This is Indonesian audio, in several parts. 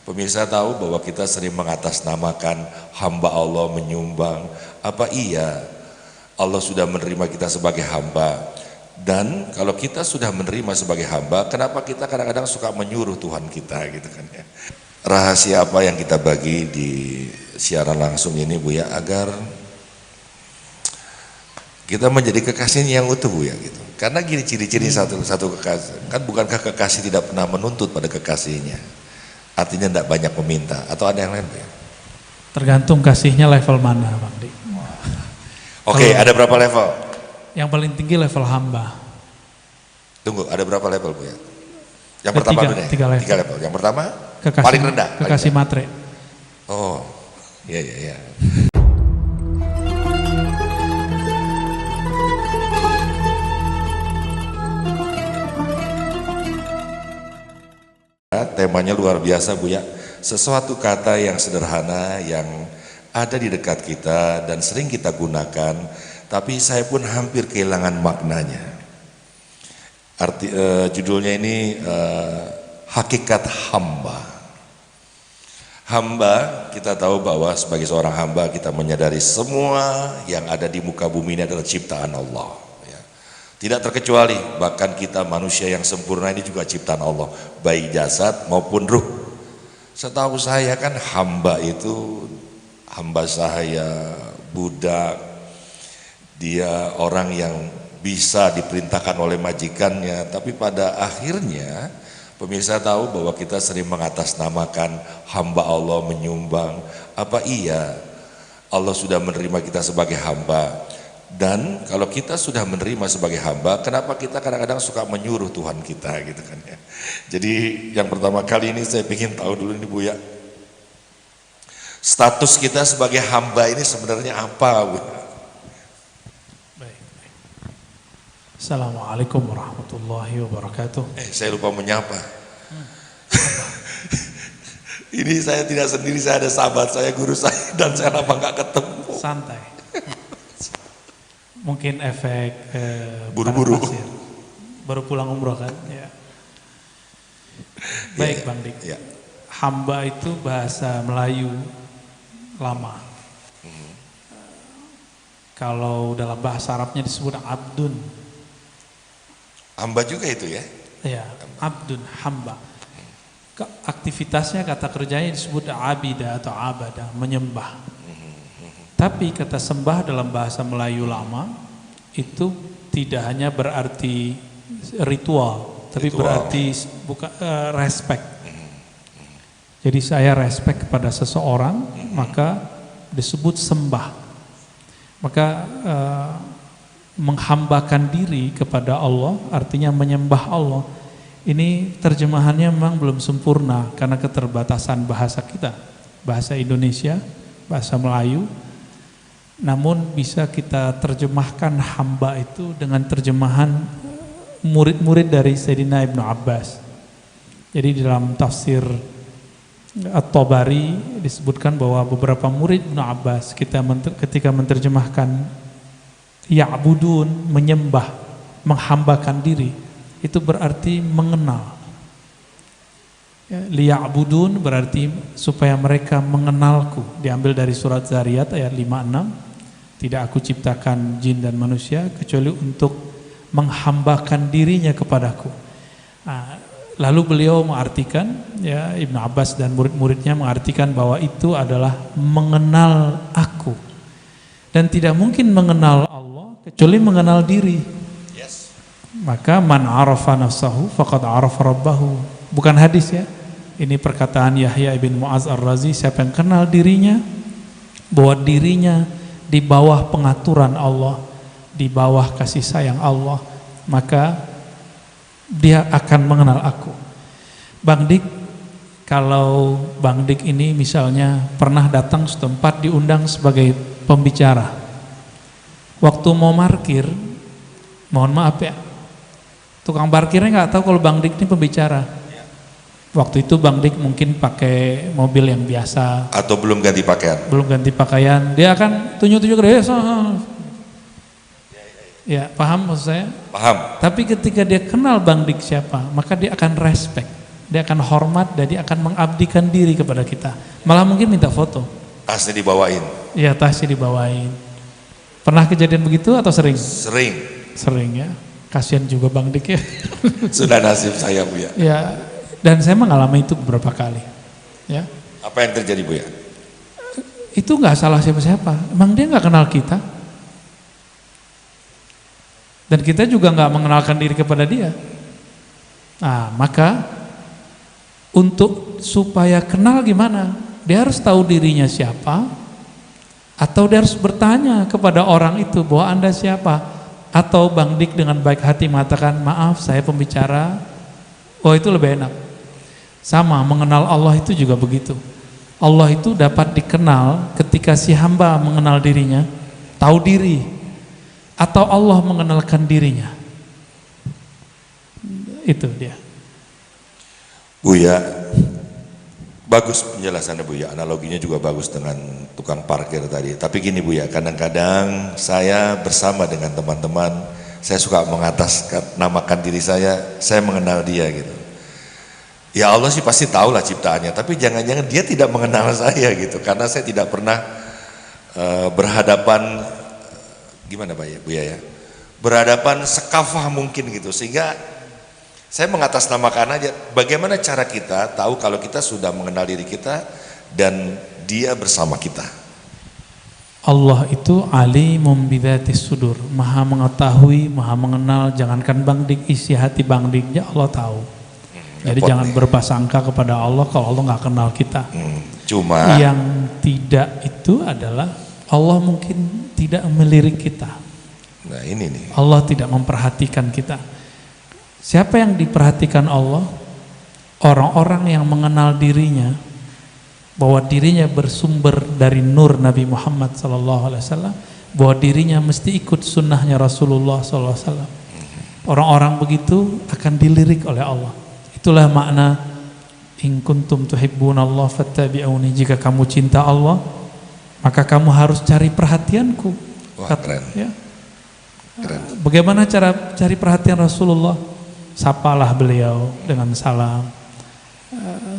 Pemirsa tahu bahwa kita sering mengatasnamakan hamba Allah menyumbang. Apa iya Allah sudah menerima kita sebagai hamba? Dan kalau kita sudah menerima sebagai hamba, kenapa kita kadang-kadang suka menyuruh Tuhan kita gitu kan ya? Rahasia apa yang kita bagi di siaran langsung ini Bu ya, agar kita menjadi kekasihnya yang utuh Bu ya gitu. Karena gini ciri-ciri satu kekasih, kan bukankah kekasih tidak pernah menuntut pada kekasihnya? Artinya tidak banyak meminta, atau ada yang lain Bu ya? Tergantung kasihnya level mana Bang Dik. Oke, ada berapa level? Yang paling tinggi level hamba. Tunggu, ada berapa level Bu ya? Yang pertama dulu deh. Tiga level. Yang pertama kekasih, paling rendah. Kekasih matre. Oh, iya. Temanya luar biasa Bu ya. Sesuatu kata yang sederhana yang ada di dekat kita dan sering kita gunakan, tapi saya pun hampir kehilangan maknanya. Judulnya ini hakikat hamba. Hamba, kita tahu bahwa sebagai seorang hamba kita menyadari semua yang ada di muka bumi ini adalah ciptaan Allah. Ya. Tidak terkecuali, bahkan kita manusia yang sempurna ini juga ciptaan Allah, baik jasad maupun ruh. Setahu saya kan hamba itu, hamba sahaya, budak, dia orang yang bisa diperintahkan oleh majikannya, tapi pada akhirnya pemirsa tahu bahwa kita sering mengatasnamakan hamba Allah menyumbang. Apa iya Allah sudah menerima kita sebagai hamba? Dan kalau kita sudah menerima sebagai hamba, kenapa kita kadang-kadang suka menyuruh Tuhan kita gitu kan ya? Jadi yang pertama kali ini saya ingin tahu dulu nih Bu ya, status kita sebagai hamba ini sebenarnya apa Bu? Assalamualaikum warahmatullahi wabarakatuh. Saya lupa menyapa. Ini saya tidak sendiri, saya ada sahabat saya, guru saya, dan saya lama nggak ketemu. Santai. Mungkin efek buru-buru. Baru pulang umroh kan? Ya. Baik Bang Dik. Ya. Hamba itu bahasa Melayu lama. Kalau dalam bahasa Arabnya disebut abdun. Hamba juga itu ya? Ya, abdun, hamba. Aktivitasnya, kata kerjanya disebut abida atau abada, menyembah. Tapi kata sembah dalam bahasa Melayu lama itu tidak hanya berarti ritual, tapi berarti bukan respect. Jadi saya respect kepada seseorang, maka disebut sembah. Maka menghambakan diri kepada Allah artinya menyembah Allah. Ini terjemahannya memang belum sempurna karena keterbatasan bahasa kita, bahasa Indonesia, bahasa Melayu. Namun bisa kita terjemahkan hamba itu dengan terjemahan murid-murid dari Sayyidina Ibnu Abbas. Jadi dalam tafsir At-Tabari disebutkan bahwa beberapa murid Ibnu Abbas ketika menerjemahkan ya'budun, menyembah, menghambakan diri, itu berarti mengenal. Liya'budun berarti supaya mereka mengenalku. Diambil dari surat Zariyat ayat 56. Tidak aku ciptakan jin dan manusia kecuali untuk menghambakan dirinya kepadaku. Lalu beliau mengartikan, ya, Ibnu Abbas dan murid-muridnya mengartikan bahwa itu adalah mengenal aku. Dan tidak mungkin mengenal Allah kecuali mengenal diri. Yes. Maka man arafa nafsahu faqad arafa rabbahu. Bukan hadis ya. Ini perkataan Yahya ibn Mu'az ar-Razi, siapa yang kenal dirinya, bahwa dirinya di bawah pengaturan Allah, di bawah kasih sayang Allah, maka dia akan mengenal aku. Bang Dik, kalau Bang Dik ini misalnya pernah datang setempat diundang sebagai pembicara, waktu mau parkir, mohon maaf ya, tukang parkirnya nggak tahu kalau Bang Dik ini pembicara. Waktu itu Bang Dik mungkin pakai mobil yang biasa atau belum ganti pakaian. Belum ganti pakaian, dia akan tunjuk-tunjuk dia. Ya, paham maksud saya? Paham. Tapi ketika dia kenal Bang Dik siapa, maka dia akan respect. Dia akan hormat dan dia akan mengabdikan diri kepada kita. Malah mungkin minta foto. Tasnya dibawain. Iya, tasnya dibawain. Pernah kejadian begitu atau sering? Sering. Sering ya. Kasihan juga Bang Dik ya. Sudah nasib saya Buya. Ya, dan saya mengalami itu beberapa kali. Ya. Apa yang terjadi Buya? Itu nggak salah siapa-siapa. Emang dia nggak kenal kita. Dan kita juga nggak mengenalkan diri kepada dia. Nah, maka untuk supaya kenal gimana? Dia harus tahu dirinya siapa, atau dia harus bertanya kepada orang itu bahwa Anda siapa, atau Bang Dik dengan baik hati mengatakan maaf saya pembicara. Oh, itu lebih enak. Sama mengenal Allah itu juga begitu. Allah itu dapat dikenal ketika si hamba mengenal dirinya, tahu diri, atau Allah mengenalkan dirinya. Itu dia. Buya, bagus penjelasannya Buya, analoginya juga bagus dengan tukang parkir tadi. Tapi gini Buya, kadang-kadang saya bersama dengan teman-teman, saya suka mengatasnamakan diri saya mengenal dia gitu. Ya Allah sih pasti tahu lah ciptaannya, tapi jangan-jangan dia tidak mengenal saya gitu, karena saya tidak pernah berhadapan, gimana Pak ya Buya ya, berhadapan sekafah mungkin gitu, sehingga saya mengatasnamakan aja. Bagaimana cara kita tahu kalau kita sudah mengenal diri kita dan dia bersama kita? Allah itu alimum bidzatis sudur, maha mengetahui, maha mengenal. Jangankan Bang Dik, isi hati Bang Diknya Allah tahu. Jadi jangan berprasangka kepada Allah kalau Allah nggak kenal kita. Cuma yang tidak itu adalah Allah mungkin tidak melirik kita. Nah ini nih, Allah tidak memperhatikan kita. Siapa yang diperhatikan Allah? Orang-orang yang mengenal dirinya, bahwa dirinya bersumber dari nur Nabi Muhammad SAW, bahwa dirinya mesti ikut sunnahnya Rasulullah SAW. Orang-orang begitu akan dilirik oleh Allah. Itulah makna in kuntum tuhibbunallah fattabi'uni. Jika kamu cinta Allah, maka kamu harus cari perhatianku. wah keren. Ya. Keren. Bagaimana cara cari perhatian Rasulullah? Sapalah beliau dengan salam,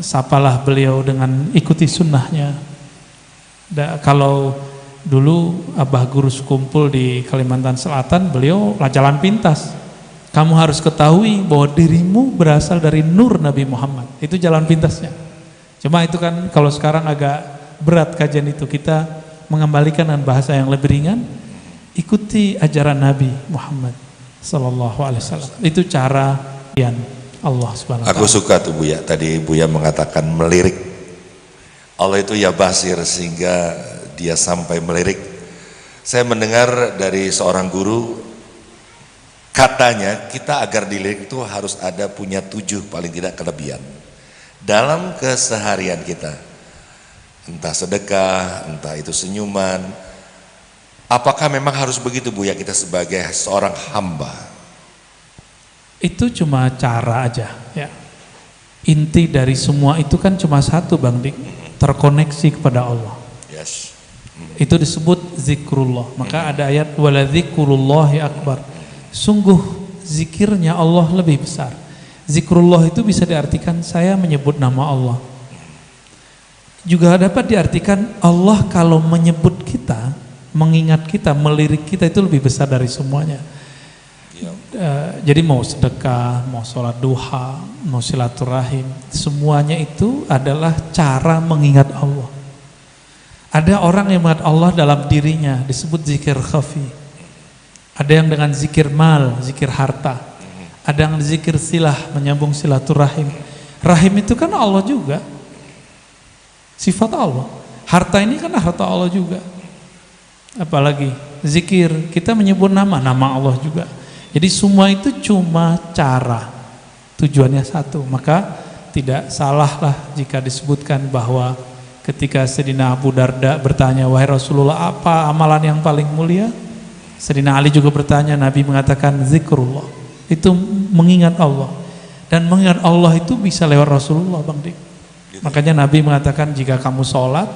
sapalah beliau dengan ikuti sunnahnya. Kalau dulu Abah Guru kumpul di Kalimantan Selatan, beliau jalan pintas. Kamu harus ketahui bahwa dirimu berasal dari nur Nabi Muhammad. Itu jalan pintasnya. Cuma itu kan kalau sekarang agak berat kajian itu, kita mengembalikan dengan bahasa yang lebih ringan. Ikuti ajaran Nabi Muhammad Sallallahu Alaihi Wasallam. Itu cara yang Allah Subhanahu Wa Taala. Aku suka tuh Buya, tadi Buya mengatakan melirik. Allah itu ya basir sehingga dia sampai melirik. Saya mendengar dari seorang guru, katanya kita agar dilirik itu harus ada punya 7 paling tidak kelebihan dalam keseharian kita. Entah sedekah, entah itu senyuman. Apakah memang harus begitu Buya kita sebagai seorang hamba? Itu cuma cara aja ya. Inti dari semua itu kan cuma satu Bang Dik, terkoneksi kepada Allah. Yes. Itu disebut zikrullah. Maka ada ayat wala dzikrullahi akbar. Sungguh zikirnya Allah lebih besar. Zikrullah itu bisa diartikan saya menyebut nama Allah. Juga dapat diartikan Allah kalau menyebut kita, mengingat kita, melirik kita, itu lebih besar dari semuanya. Jadi mau sedekah, mau sholat duha, mau silaturahim, semuanya itu adalah cara mengingat Allah. Ada orang yang mengingat Allah dalam dirinya, disebut zikir khafi. Ada yang dengan zikir mal, zikir harta. Ada yang zikir silah, menyambung silaturahim. Rahim itu kan Allah juga, sifat Allah. Harta ini kan harta Allah juga. Apalagi zikir, kita menyebut nama Allah juga. Jadi semua itu cuma cara, tujuannya satu. Maka tidak salahlah jika disebutkan bahwa ketika Sayyidina Abu Darda bertanya, wahai Rasulullah, apa amalan yang paling mulia? Sayyidina Ali juga bertanya, Nabi mengatakan zikrullah, itu mengingat Allah. Dan mengingat Allah itu bisa lewat Rasulullah Bang Dik. Makanya Nabi mengatakan, jika kamu sholat,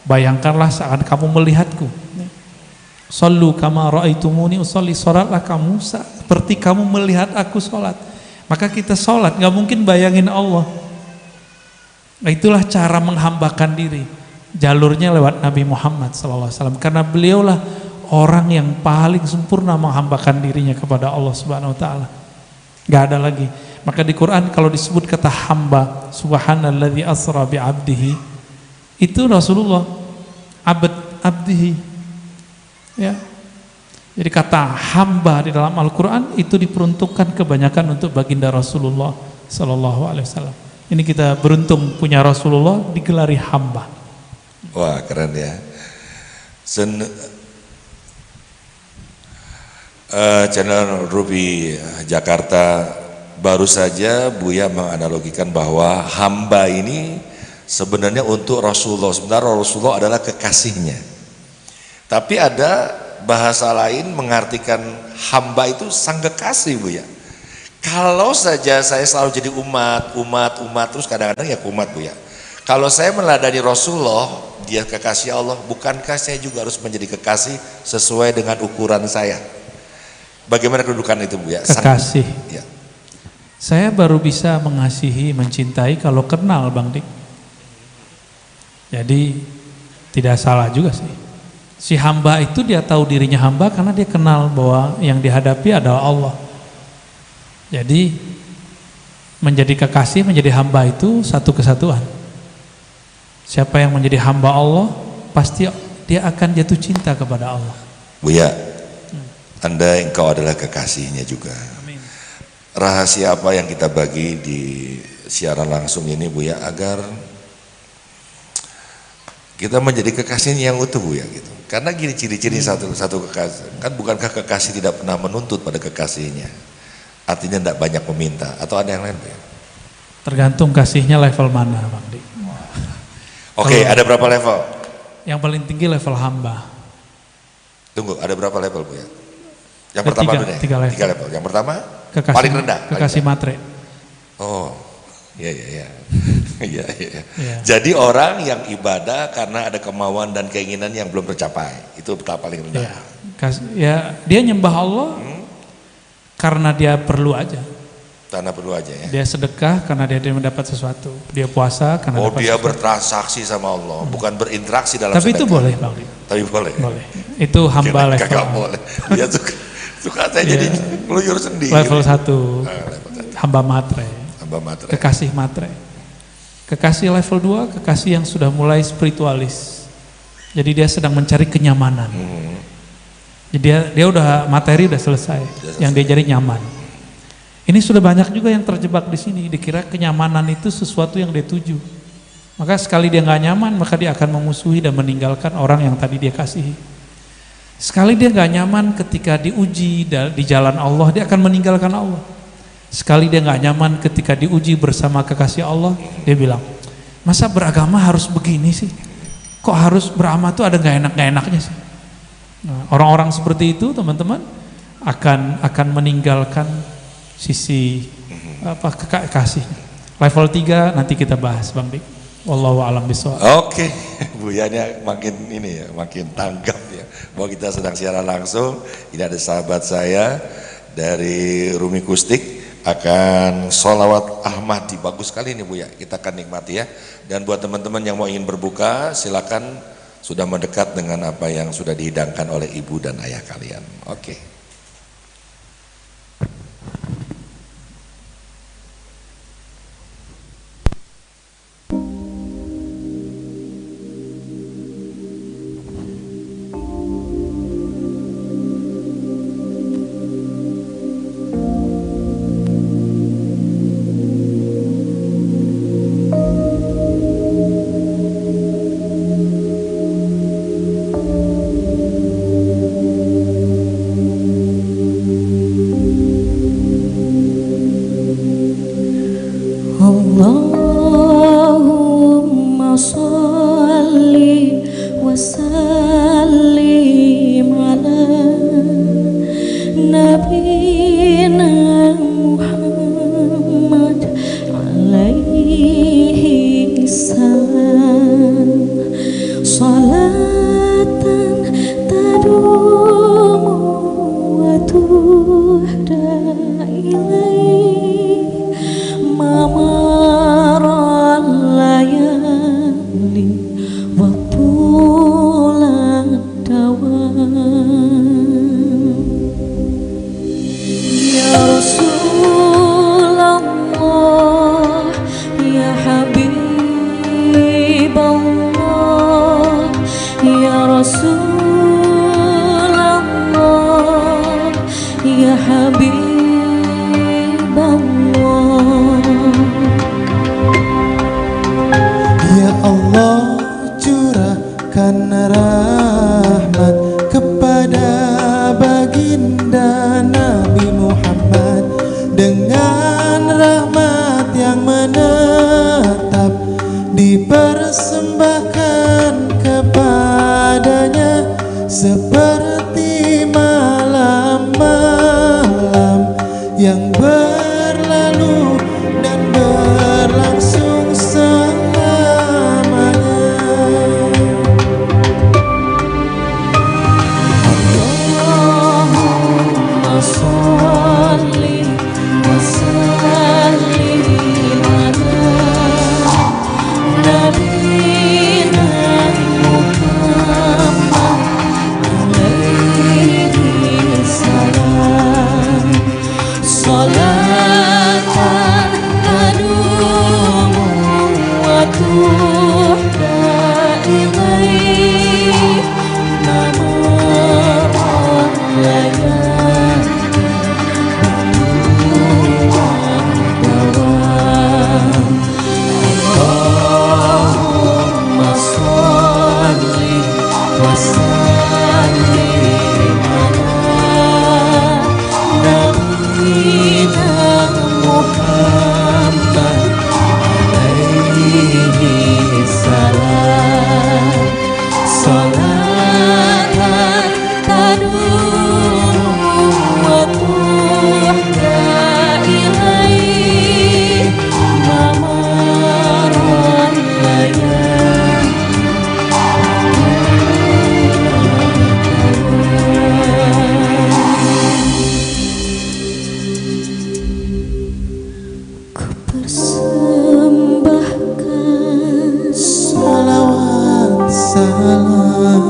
bayangkanlah saat kamu melihatku. Sallu kama ra'aitumuni usolli, sholatlah kamu seperti kamu melihat aku sholat. Maka kita sholat, gak mungkin bayangin Allah. Nah, itulah cara menghambakan diri. Jalurnya lewat Nabi Muhammad SAW. Karena beliaulah orang yang paling sempurna menghambakan dirinya kepada Allah Subhanahu Wa Taala. Gak ada lagi. Maka di Quran kalau disebut kata hamba, subhanalladzi asra bi abdihi, itu Rasulullah, abdihi. Ya. Jadi kata hamba di dalam Al-Quran itu diperuntukkan kebanyakan untuk baginda Rasulullah Sallallahu Alaihi Wasallam. Ini kita beruntung punya Rasulullah digelari hamba. Wah, keren ya. Channel Ruby Jakarta, baru saja Buya menganalogikan bahwa hamba ini sebenarnya untuk Rasulullah. Sebenarnya Rasulullah adalah kekasihnya. Tapi ada bahasa lain mengartikan hamba itu sang kekasih, Buya. Kalau saja saya selalu jadi umat terus kadang-kadang ya umat, Buya. Kalau saya meladani Rasulullah, dia kekasih Allah, bukankah saya juga harus menjadi kekasih sesuai dengan ukuran saya? Bagaimana kedudukan itu, Buya? Kekasih. Ya. Saya baru bisa mengasihi, mencintai kalau kenal, Bang Dik. Jadi tidak salah juga sih. Si hamba itu dia tahu dirinya hamba karena dia kenal bahwa yang dihadapi adalah Allah. Jadi menjadi kekasih, menjadi hamba itu satu kesatuan. Siapa yang menjadi hamba Allah, pasti dia akan jatuh cinta kepada Allah. Buya, Anda engkau adalah kekasihnya juga. Amin. Rahasia apa yang kita bagi di siaran langsung ini, Buya, agar kita menjadi kekasihnya yang utuh, Buya, gitu. Karena gini ciri-ciri satu kekasih, kan bukankah kekasih tidak pernah menuntut pada kekasihnya? Artinya tidak banyak meminta, atau ada yang lain, Buya? Tergantung kasihnya level mana, Bang Dik. Oke, ada berapa level? Yang paling tinggi level hamba. Tunggu, ada berapa level, Buya? Yang Ada pertama tiga, dulu deh. tiga level. Tiga level. Yang pertama Kekasih, paling rendah. kekasih matre. Oh, iya. Iya. Ya. Jadi orang yang ibadah karena ada kemauan dan keinginan yang belum tercapai, itu tahap paling rendah. Ya, dia nyembah Allah karena dia perlu aja. Karena perlu aja ya. Dia sedekah karena dia mendapat sesuatu. Dia puasa karena dapat Dia sesuatu. bertransaksi sama Allah, bukan berinteraksi dalam Tapi sedekah. itu boleh, Bang Dik. Tapi boleh. Boleh. Itu hamba level. Kagak boleh. Dia suka saya jadi ngeluyur sendiri. Level 1. Level 1. Hamba matre. Hamba matre. Kekasih matre. Kekasih level 2, kekasih yang sudah mulai spiritualis. Jadi dia sedang mencari kenyamanan. Jadi dia udah materi udah selesai. Yang dia cari nyaman. Ini sudah banyak juga yang terjebak di sini. Dikira kenyamanan itu sesuatu yang dia tuju. Maka sekali dia nggak nyaman, maka dia akan memusuhi dan meninggalkan orang yang tadi dia kasihi. Sekali dia nggak nyaman ketika diuji di jalan Allah, dia akan meninggalkan Allah. Sekali dia nggak nyaman ketika diuji bersama kekasih Allah, dia bilang, masa beragama harus begini sih? Kok harus beramal tuh ada nggak enaknya sih? Nah, orang-orang seperti itu, teman-teman, akan meninggalkan sisi kekasih. Level 3 nanti kita bahas, Bang Dik. Wallahu a'lam bishawab. Oke, Buyanya makin ini ya, makin tanggap ya. Bahwa kita sedang siaran langsung. Ini ada sahabat saya dari Rumi Kustik akan sholawat Ahmadi. Bagus sekali ini, Buya. Kita akan nikmati ya. Dan buat teman-teman yang mau ingin berbuka, silakan, sudah mendekat dengan apa yang sudah dihidangkan oleh ibu dan ayah kalian. Oke. rahmat kepada baginda Nabi Muhammad, dengan rahmat yang menetap dipersembahkan kepadanya seperti malam-malam yang berlalu dan berlangsung selamanya. Allahumma sholli wa sallim ala nabiyyina Muhammad alaihi salam. Salatan tadumu wa tuhda ilaih namarran layati dawam. Allahumma sholli wa sallim ala nabiyyina Muhammad alaihi salam. Salatan tadumu wa tuhda ilaih namarran layati. Persembahkan salawat salam